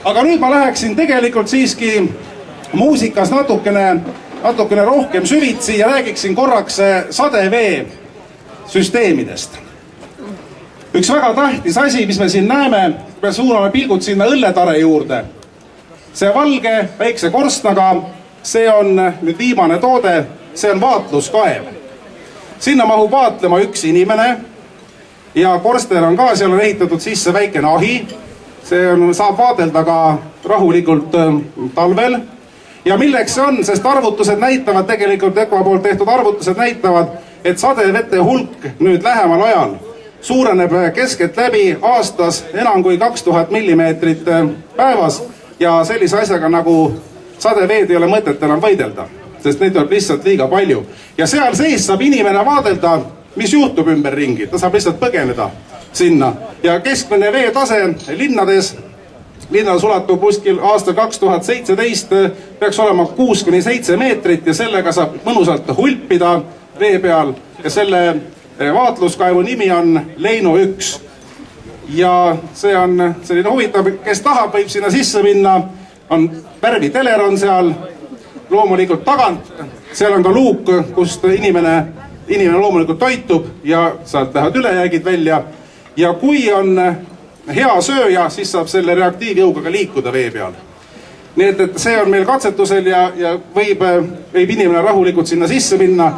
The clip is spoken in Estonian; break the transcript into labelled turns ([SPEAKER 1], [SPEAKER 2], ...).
[SPEAKER 1] Aga nüüd ma läheksin tegelikult siiski muusikas natukene rohkem süvitsi ja räägiksin korraks sadevee süsteemidest. Üks väga tähtis asi, mis me siin näeme, me suuname pilgud sinna õlletare juurde. See valge väikse korstnaga, see on nüüd viimane toode, see on vaatluskaev. Sinna mahub vaatlema üks inimene ja korsten on ka, seal on ehitatud sisse väikene ahi. See saab vaadelda ka rahulikult talvel. Ja milleks see on, sest arvutused näitavad, tegelikult EKA poolt tehtud arvutused näitavad, et sadevete hulk nüüd lähemal ajal suureneb keskelt läbi aastas enam kui 2000 millimeetrit päevas ja sellise asjaga nagu sadeveed ei ole mõtet enam võidelda, sest neid tuleb lihtsalt liiga palju. Ja seal sees saab inimene vaadelda, mis juhtub ümberringi, ta saab lihtsalt põgeneda sinna. Ja keskmine veetase linnades ulatub kuskil aastal 2017 peaks olema 6-7 meetrit ja sellega saab mõnusalt hulpida vee peal ja selle vaatluskaevu nimi on Leino 1. Ja see on selline huvitav, kes tahab, võib sinna sisse minna, on värviteler on seal, loomulikult tagant, seal on ka luuk, kust inimene loomulikult toitub ja sealt lähevad ülejäägid välja. Ja kui on hea sööja, siis saab selle reaktiivjõuga ka liikuda vee peal. Nii et see on meil katsetusel ja võib inimene rahulikult sinna sisse minna.